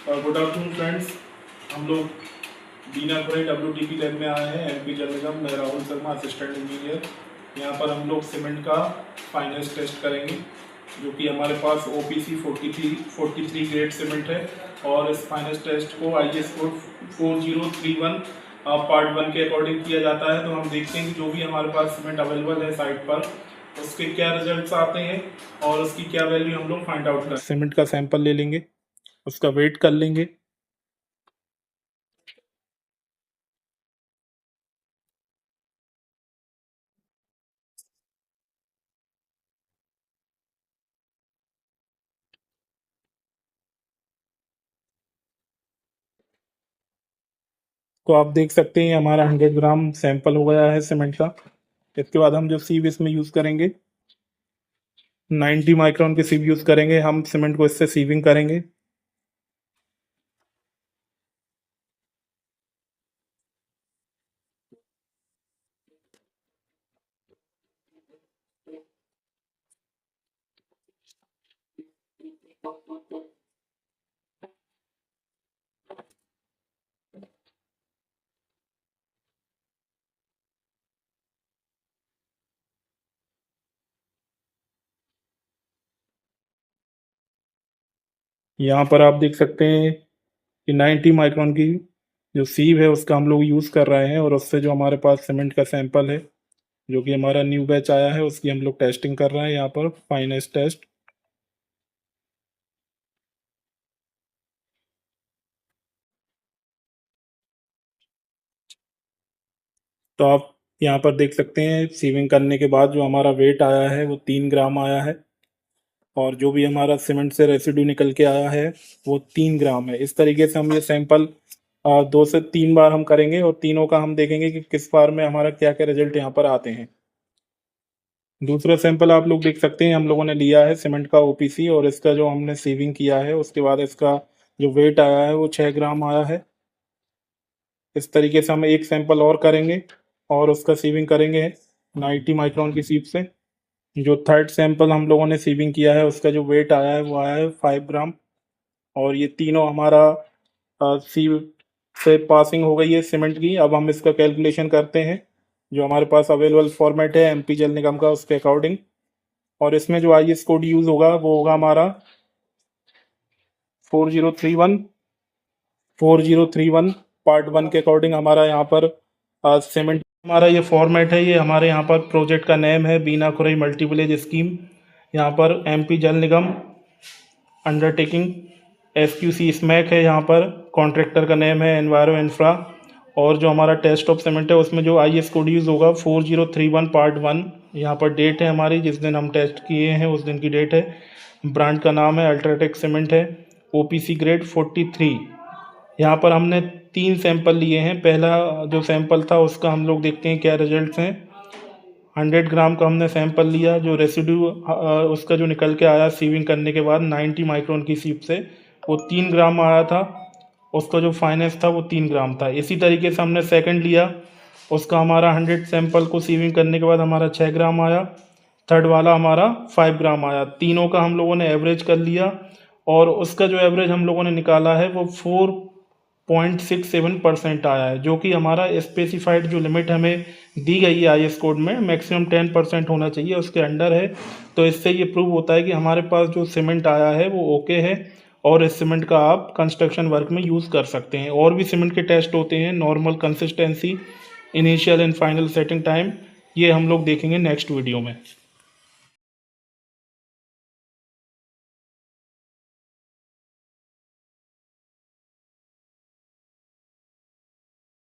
Good afternoon friends. हम लोग बीनापुरी WTP lab में आए हैं। MP जल निगम, मैं राहुल शर्मा, असिस्टेंट इंजीनियर। यहाँ पर हम लोग सीमेंट का फाइनेंस टेस्ट करेंगे, जो कि हमारे पास OPC 43 ग्रेड सीमेंट है। और इस फाइनेंस टेस्ट को IS कोड 4031 पार्ट 1 के अकॉर्डिंग किया जाता है। तो हम देखते हैं कि जो भी हमारे पास सीमेंट अवेलेबल है साइट पर, उसके क्या रिजल्ट्स आते हैं और उसकी क्या वैल्यू हम लोग फाइंड आउट कर। सीमेंट का सैंपल ले लेंगे, उसका वेट कर लेंगे। तो आप देख सकते हैं हमारा 100 ग्राम सैंपल हो गया है सीमेंट का। इसके बाद हम जो सीव इसमें यूज़ करेंगे, 90 माइक्रोन की सीव यूज़ करेंगे। हम सीमेंट को इससे सीविंग करेंगे। यहाँ पर आप देख सकते हैं कि 90 माइक्रोन की जो सीव है उसका हम लोग यूज़ कर रहे हैं, और उससे जो हमारे पास सीमेंट का सैंपल है, जो कि हमारा न्यू बैच आया है, उसकी हम लोग टेस्टिंग कर रहे हैं यहाँ पर फाइनेस टेस्ट। तो आप यहाँ पर देख सकते हैं सीविंग करने के बाद जो हमारा वेट आया है वो 3 ग्राम आया है, और जो भी हमारा सीमेंट से रेसिड्यू निकल के आया है वो 3 ग्राम है। इस तरीके से हम ये सैंपल 2 से 3 बार हम करेंगे, और तीनों का हम देखेंगे कि किस बार में हमारा क्या क्या रिजल्ट यहाँ पर आते हैं। दूसरा सैंपल आप लोग देख सकते हैं हम लोगों ने लिया है सीमेंट का OPC, और इसका जो हमने सीविंग किया है उसके बाद इसका जो वेट आया है वो 6 ग्राम आया है। इस तरीके से हम एक सैंपल और करेंगे और उसका सीविंग करेंगे 90 माइक्रोन की सीव से। जो थर्ड सैंपल हम लोगों ने सीविंग किया है उसका जो वेट आया है वो आया है 5 ग्राम। और ये तीनों हमारा सीव से पासिंग हो गई है सीमेंट की। अब हम इसका कैलकुलेशन करते हैं, जो हमारे पास अवेलेबल फॉर्मेट है MP जल निगम का, उसके अकॉर्डिंग। और इसमें जो IS कोड यूज़ होगा वो होगा हमारा 4031 पार्ट 1 के अकॉर्डिंग। हमारा यहाँ पर सीमेंट हमारा ये फॉर्मेट है। ये हमारे यहाँ पर प्रोजेक्ट का नेम है बीना खुरई मल्टी विलेज स्कीम। यहाँ पर MP जल निगम अंडरटेकिंग SQC स्मैक है। यहाँ पर कॉन्ट्रैक्टर का नेम है एनवायरो इंफ्रा। और जो हमारा टेस्ट ऑफ सीमेंट है उसमें जो IS कोड यूज़ होगा 4031 पार्ट 1। यहाँ पर डेट है हमारी, जिस दिन हम टेस्ट किए हैं उस दिन की डेट है। ब्रांड का नाम है अल्ट्राटेक सीमेंट है, OPC ग्रेड 43। यहाँ पर हमने 3 सैंपल लिए हैं। पहला जो सैंपल था उसका हम लोग देखते हैं क्या रिजल्ट्स हैं। 100 ग्राम का हमने सैंपल लिया, जो रेसिड्यू उसका जो निकल के आया सीविंग करने के बाद 90 माइक्रोन की सीप से, वो 3 ग्राम आया था। उसका जो फाइनेंस था वो 3 ग्राम था। इसी तरीके से हमने सेकंड लिया, उसका हमारा 100 सैंपल को सीविंग करने के बाद हमारा 6 ग्राम आया। थर्ड वाला हमारा 5 ग्राम आया। तीनों का हम लोगों ने एवरेज कर लिया, और उसका जो एवरेज हम लोगों ने निकाला है वो 4.67% आया है, जो कि हमारा स्पेसिफाइड जो लिमिट हमें दी गई है IS कोड में, मैक्सिमम 10% होना चाहिए, उसके अंडर है। तो इससे ये प्रूव होता है कि हमारे पास जो सीमेंट आया है वो ओके है, और इस सीमेंट का आप कंस्ट्रक्शन वर्क में यूज़ कर सकते हैं। और भी सीमेंट के टेस्ट होते हैं, normal, consistency, initial and final setting time. ये हम लोग देखेंगे नेक्स्ट वीडियो में।